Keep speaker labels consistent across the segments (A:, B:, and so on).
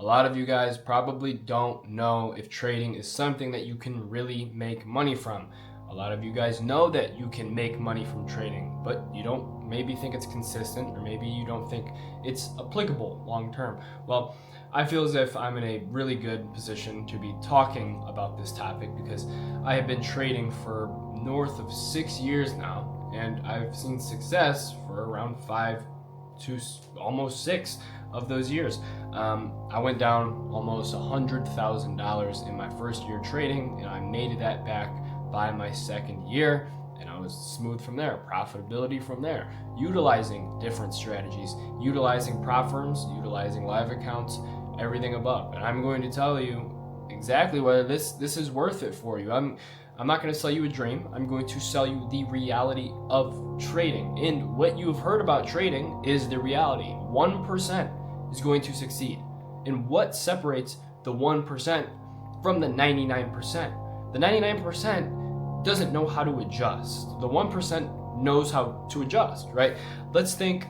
A: A lot of you guys probably don't know if trading is something that you can really make money from. A lot of you guys know that you can make money from trading, but you don't maybe think it's consistent, or maybe you don't think it's applicable long term. Well, I feel as if I'm in a really good position to be talking about this topic because I have been trading for north of 6 years now, and I've seen success for around 5 to almost 6 of those years. I went down almost $100,000 in my first year trading, and I made that back by my second year, and I was smooth from there. Profitability from there, utilizing different strategies, utilizing prop firms, utilizing live accounts, everything above. And I'm going to tell you exactly whether this is worth it for you. I'm not going to sell you a dream. I'm going to sell you the reality of trading. And what you've heard about trading is the reality. 1% is going to succeed. And what separates the 1% from the 99%? The 99% doesn't know how to adjust. The 1% knows how to adjust, right? Let's think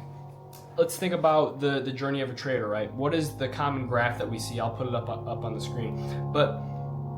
A: about the journey of a trader, right? What is the common graph that we see? I'll put it up on the screen. But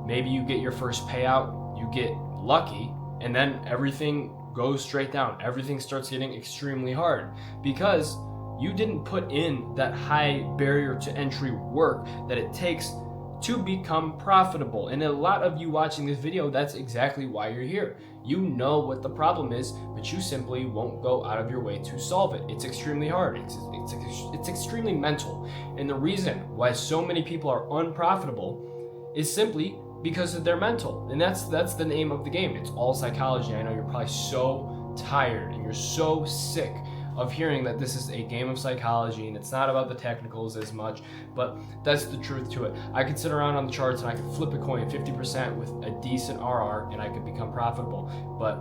A: maybe you get your first payout, you get lucky, and then everything goes straight down. Everything starts getting extremely hard because you didn't put in that high barrier to entry work that it takes to become profitable. And a lot of you watching this video, that's exactly why you're here. You know what the problem is, but you simply won't go out of your way to solve it. It's extremely hard. It's extremely mental. And the reason why so many people are unprofitable is simply because of their mental. And that's the name of the game. It's all psychology. I know you're probably so tired and you're so sick of hearing that this is a game of psychology and it's not about the technicals as much, but that's the truth to it. I could sit around on the charts and I could flip a coin 50% with a decent RR and I could become profitable. But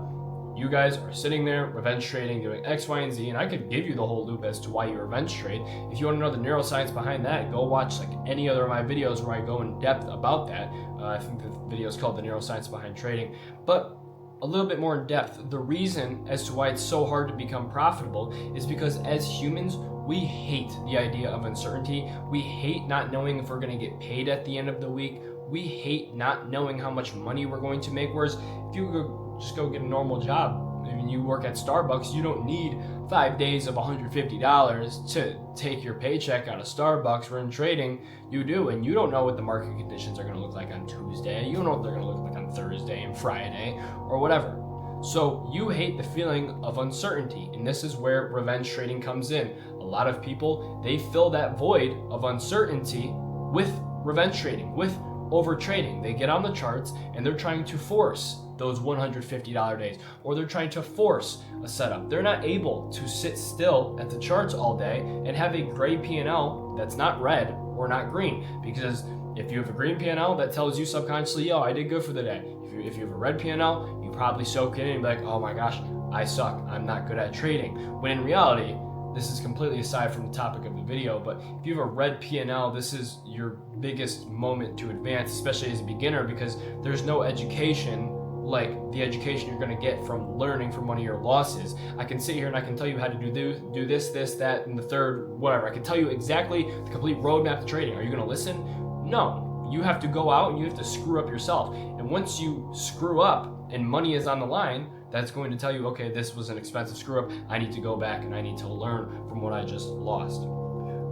A: you guys are sitting there revenge trading, doing X, Y, and Z, and I could give you the whole loop as to why you revenge trade. If you want to know the neuroscience behind that, go watch like any other of my videos where I go in depth about that. I think the video is called The Neuroscience Behind Trading. But a little bit more in depth, the reason as to why it's so hard to become profitable is because as humans, we hate the idea of uncertainty. We hate not knowing if we're going to get paid at the end of the week. We hate not knowing how much money we're going to make. Whereas if you just go get a normal job, I mean, you work at Starbucks, you don't need 5 days of $150 to take your paycheck out of Starbucks. We're in trading, you do, and you don't know what the market conditions are going to look like on Tuesday. You don't know what they're going to look like on Thursday and Friday or whatever. So you hate the feeling of uncertainty, and this is where revenge trading comes in. A lot of people, they fill that void of uncertainty with revenge trading, with over trading. They get on the charts and they're trying to force those $150 days, or they're trying to force a setup. They're not able to sit still at the charts all day and have a gray P&L that's not red or not green, because if you have a green P&L, that tells you subconsciously, yo, I did good for the day. If you have a red P&L, you probably soak it in and be like, oh my gosh, I suck, I'm not good at trading. When in reality, this is completely aside from the topic of the video, but if you have a red P&L, this is your biggest moment to advance, especially as a beginner, because there's no education like the education you're going to get from learning from one of your losses. I can sit here and I can tell you how to do this, that, and the third, whatever. I can tell you exactly the complete roadmap to trading. Are you going to listen? No. You have to go out and you have to screw up yourself. And once you screw up and money is on the line, that's going to tell you, okay, this was an expensive screw up. I need to go back and I need to learn from what I just lost.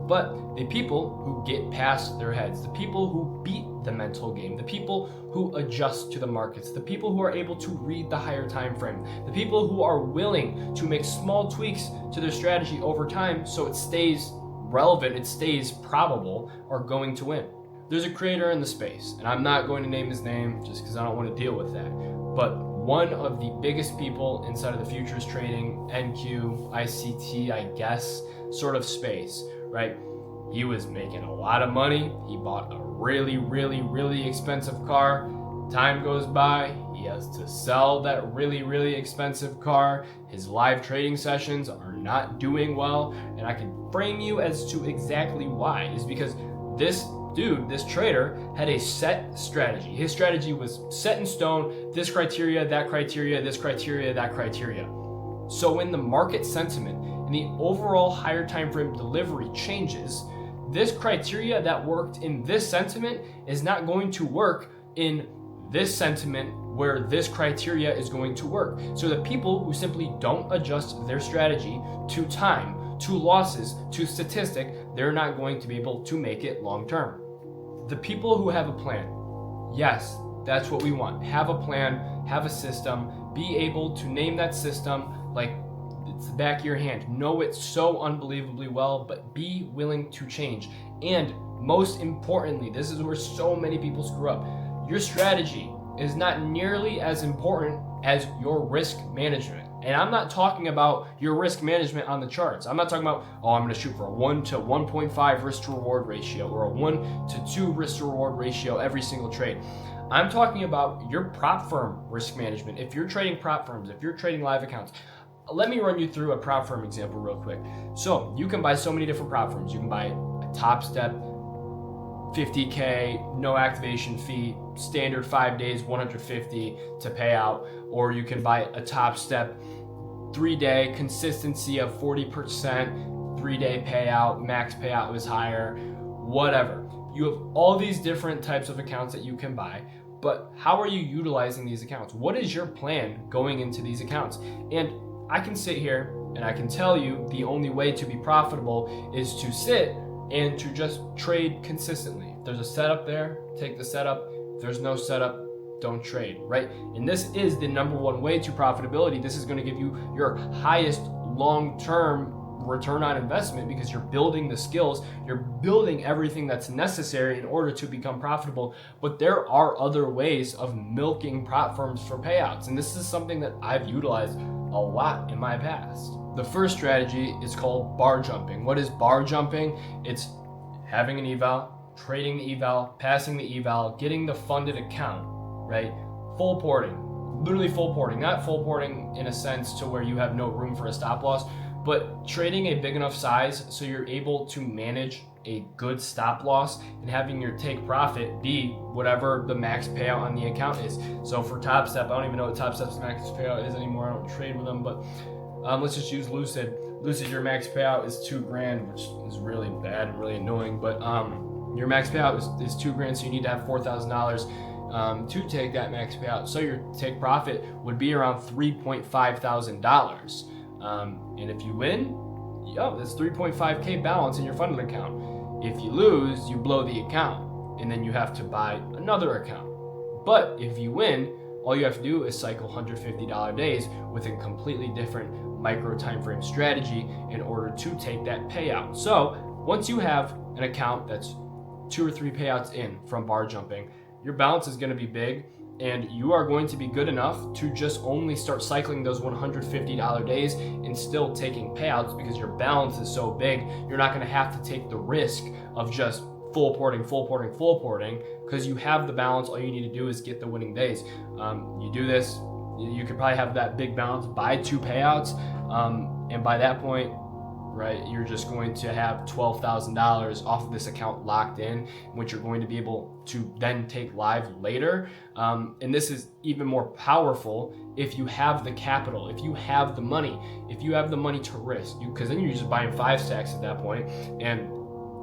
A: But the people who get past their heads, the people who beat the mental game, the people who adjust to the markets, the people who are able to read the higher time frame, the people who are willing to make small tweaks to their strategy over time so it stays relevant, it stays probable, are going to win. There's a creator in the space, and I'm not going to name his name just because I don't want to deal with that, but one of the biggest people inside of the futures trading, NQ, ICT, I guess, sort of space, right? He was making a lot of money. He bought a really, really, really expensive car. Time goes by. He has to sell that really, really expensive car. His live trading sessions are not doing well. And I can frame you as to exactly why. Is because this dude, this trader, had a set strategy. His strategy was set in stone. This criteria, that criteria, this criteria, that criteria. So when the market sentiment and the overall higher time frame delivery changes, this criteria that worked in this sentiment is not going to work in this sentiment where this criteria is going to work. So the people who simply don't adjust their strategy to time, to losses, to statistic, they're not going to be able to make it long term. The people who have a plan, yes, that's what we want. Have a plan, have a system, be able to name that system like it's the back of your hand. Know it so unbelievably well, but be willing to change. And most importantly, this is where so many people screw up. Your strategy is not nearly as important as your risk management. And I'm not talking about your risk management on the charts. I'm not talking about, I'm going to shoot for a 1 to 1.5 risk to reward ratio or a 1 to 2 risk to reward ratio every single trade. I'm talking about your prop firm risk management. If you're trading prop firms, if you're trading live accounts, let me run you through a prop firm example real quick. So you can buy so many different prop firms. You can buy a Top Step, 50K, no activation fee, standard 5 days, 150 to pay out. Or you can buy a Top Step, 3-day consistency of 40%, 3-day payout, max payout is higher, whatever. You have all these different types of accounts that you can buy, but how are you utilizing these accounts? What is your plan going into these accounts? And I can sit here and I can tell you the only way to be profitable is to sit and to just trade consistently. If there's a setup there, take the setup. If there's no setup, don't trade, right? And this is the number one way to profitability. This is going to give you your highest long-term return on investment because you're building the skills, you're building everything that's necessary in order to become profitable. But there are other ways of milking prop firms for payouts, and this is something that I've utilized a lot in my past. The first strategy is called bar jumping. What is bar jumping? It's having an eval, trading the eval, passing the eval, getting the funded account, right? Full porting, literally full porting, not full porting in a sense to where you have no room for a stop loss, but trading a big enough size so you're able to manage a good stop loss and having your take profit be whatever the max payout on the account is. So for Top Step, I don't even know what Top Step's max payout is anymore. I don't trade with them, but let's just use Lucid. Lucid, your max payout is $2,000, which is really bad and really annoying, but your max payout is $2,000, so you need to have $4,000 to take that max payout. So your take profit would be around $3.5 thousand. And if you win, that's 3.5K balance in your funded account. If you lose, you blow the account, and then you have to buy another account. But if you win, all you have to do is cycle $150 days with a completely different micro time frame strategy in order to take that payout. So once you have an account that's 2 or 3 payouts in from bar jumping, your balance is going to be big, and you are going to be good enough to just only start cycling those $150 days and still taking payouts because your balance is so big. You're not going to have to take the risk of just full porting because you have the balance. All you need to do is get the winning days. You do this, you could probably have that big balance, buy 2 payouts, and by that point, right, you're just going to have $12,000 off of this account locked in, which you're going to be able to then take live later. And this is even more powerful if you have the capital, if you have the money, to risk, because then you're just buying 5 stacks at that point, and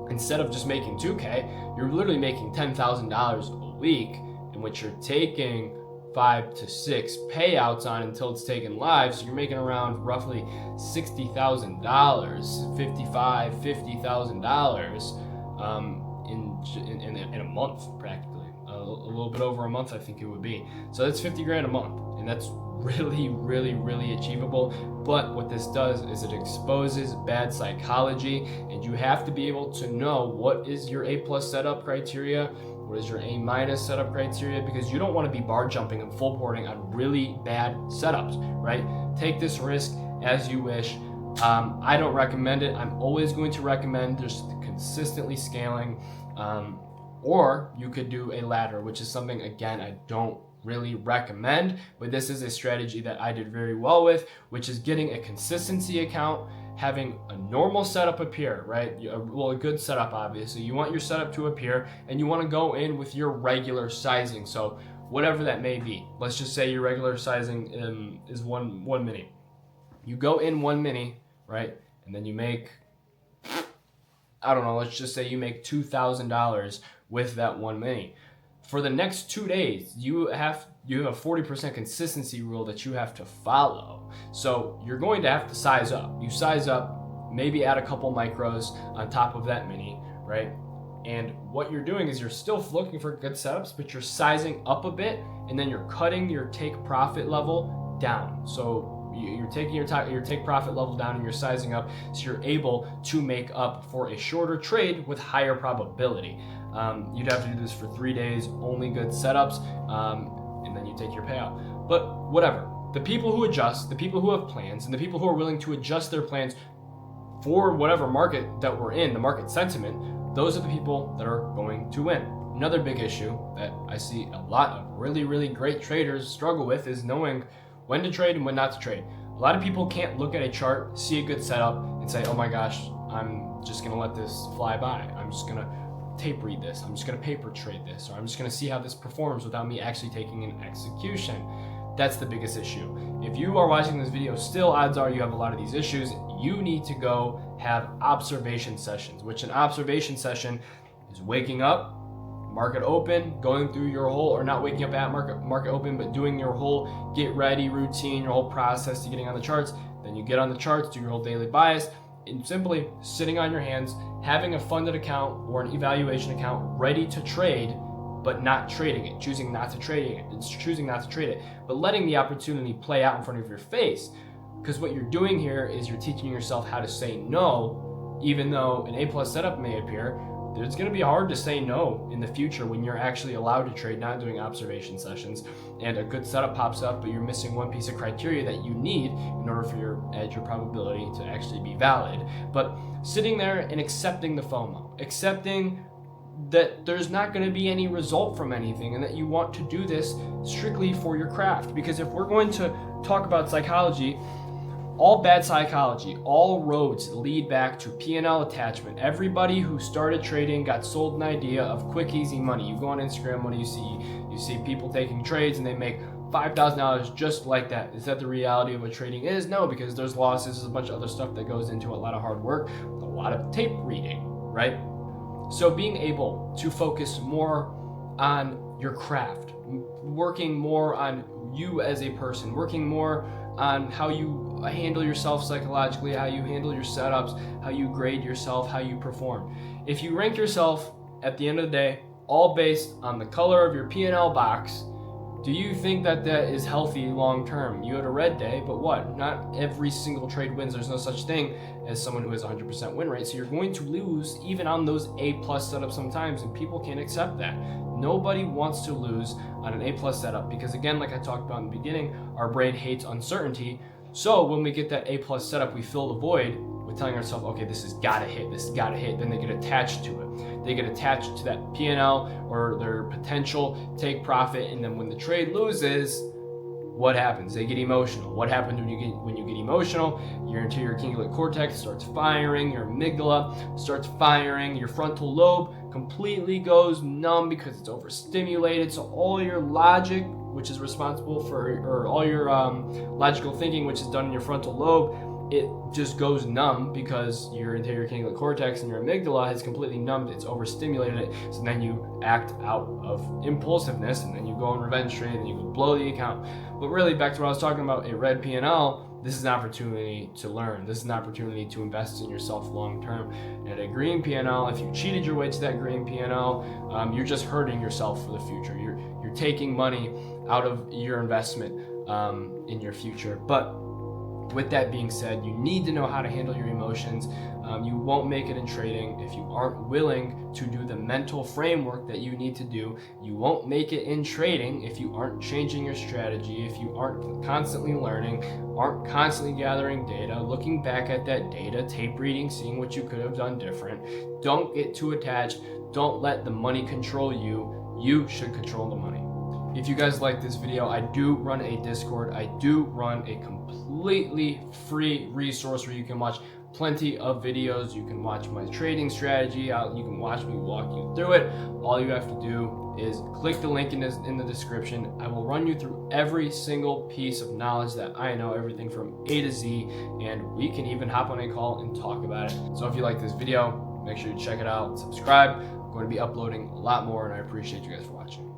A: instead of just making 2K, you're literally making $10,000 a week, in which you're taking 5 to 6 payouts on until it's taken live. So you're making around roughly $60,000, $50,000 in a month, practically. A little bit over a month, I think it would be. So that's $50,000 a month, and that's really, really, really achievable. But what this does is it exposes bad psychology, and you have to be able to know what is your A+ setup criteria, what is your A- setup criteria, because you don't want to be bar jumping and full porting on really bad setups, right? Take this risk as you wish. I don't recommend it. I'm always going to recommend just consistently scaling, or you could do a ladder, which is something, again, I don't really recommend, but this is a strategy that I did very well with, which is getting a consistency account, having a normal setup appear, right? Well, a good setup, obviously. You want your setup to appear, and you want to go in with your regular sizing. So whatever that may be. Let's just say your regular sizing is one mini. You go in 1 mini, right? And then you make I don't know, let's just say you make $2,000 with that one mini. For the next 2 days, you have a 40% consistency rule that you have to follow. So you're going to have to size up. You size up, maybe add a couple micros on top of that mini, right? And what you're doing is you're still looking for good setups, but you're sizing up a bit, and then you're cutting your take profit level down. So you're taking your take profit level down and you're sizing up, so you're able to make up for a shorter trade with higher probability. You'd have to do this for 3 days, only good setups, and then you take your payout. But whatever. The people who adjust, the people who have plans, and the people who are willing to adjust their plans for whatever market that we're in, the market sentiment, those are the people that are going to win. Another big issue that I see a lot of really, really great traders struggle with is knowing when to trade and when not to trade. A lot of people can't look at a chart, see a good setup, and say, oh my gosh, I'm just gonna let this fly by. I'm just gonna tape read this. I'm just gonna paper trade this, or I'm just gonna see how this performs without me actually taking an execution. That's the biggest issue. If you are watching this video, still odds are you have a lot of these issues. You need to go have observation sessions, which an observation session is waking up, market open, going through your whole, or not waking up at market open, but doing your whole get ready routine, your whole process to getting on the charts. Then you get on the charts, do your whole daily bias, and simply sitting on your hands, having a funded account or an evaluation account ready to trade, but not trading it, choosing not to trade it, but letting the opportunity play out in front of your face. Because what you're doing here is you're teaching yourself how to say no, even though an A+ setup may appear. It's going to be hard to say no in the future when you're actually allowed to trade, not doing observation sessions, and a good setup pops up, but you're missing one piece of criteria that you need in order for your edge or probability to actually be valid. But sitting there and accepting the FOMO, accepting that there's not going to be any result from anything, and that you want to do this strictly for your craft. Because if we're going to talk about psychology, all bad psychology, all roads lead back to P&L attachment. Everybody who started trading got sold an idea of quick, easy money. You go on Instagram, what do you see? You see people taking trades and they make $5,000 just like that. Is that the reality of what trading is? No, because there's losses, there's a bunch of other stuff that goes into a lot of hard work, a lot of tape reading, right? So being able to focus more on your craft, working more on you as a person, working more on how you handle yourself psychologically, how you handle your setups, how you grade yourself, how you perform. If you rank yourself at the end of the day, all based on the color of your P&L box, do you think that that is healthy long term? You had a red day, but what? Not every single trade wins. There's no such thing as someone who has 100% win rate. So you're going to lose even on those A+ setups sometimes, and people can't accept that. Nobody wants to lose on an A+ setup because, again, like I talked about in the beginning, our brain hates uncertainty. So when we get that A+ setup, we fill the void with telling ourselves, okay, this has got to hit, this has got to hit. Then they get attached to it. They get attached to that P&L or their potential take profit, and then when the trade loses, what happens? They get emotional. What happens when you get emotional? Your anterior cingulate cortex starts firing, your amygdala starts firing, your frontal lobe completely goes numb because it's overstimulated. So all your logic, which is responsible for, or all your logical thinking, which is done in your frontal lobe, it just goes numb because your anterior cingulate cortex and your amygdala has completely numbed, it's overstimulated it. So then you act out of impulsiveness, and then you go on revenge trade, and you go blow the account. But really, back to what I was talking about, a red P&L, this is an opportunity to learn. This is an opportunity to invest in yourself long term. And a green P&L, if you cheated your way to that green P&L, you're just hurting yourself for the future. You're taking money out of your investment in your future. But with that being said, you need to know how to handle your emotions. You won't make it in trading if you aren't willing to do the mental framework that you need to do. You won't make it in trading if you aren't changing your strategy, if you aren't constantly learning, aren't constantly gathering data, looking back at that data, tape reading, seeing what you could have done different. Don't get too attached. Don't let the money control you. You should control the money. If you guys like this video, I do run a Discord. I do run a completely free resource where you can watch plenty of videos. You can watch my trading strategy. You can watch me walk you through it. All you have to do is click the link in the description. I will run you through every single piece of knowledge that I know, everything from A to Z, and we can even hop on a call and talk about it. So if you like this video, Make sure you check it out, subscribe. I'm going to be uploading a lot more, and I appreciate you guys for watching.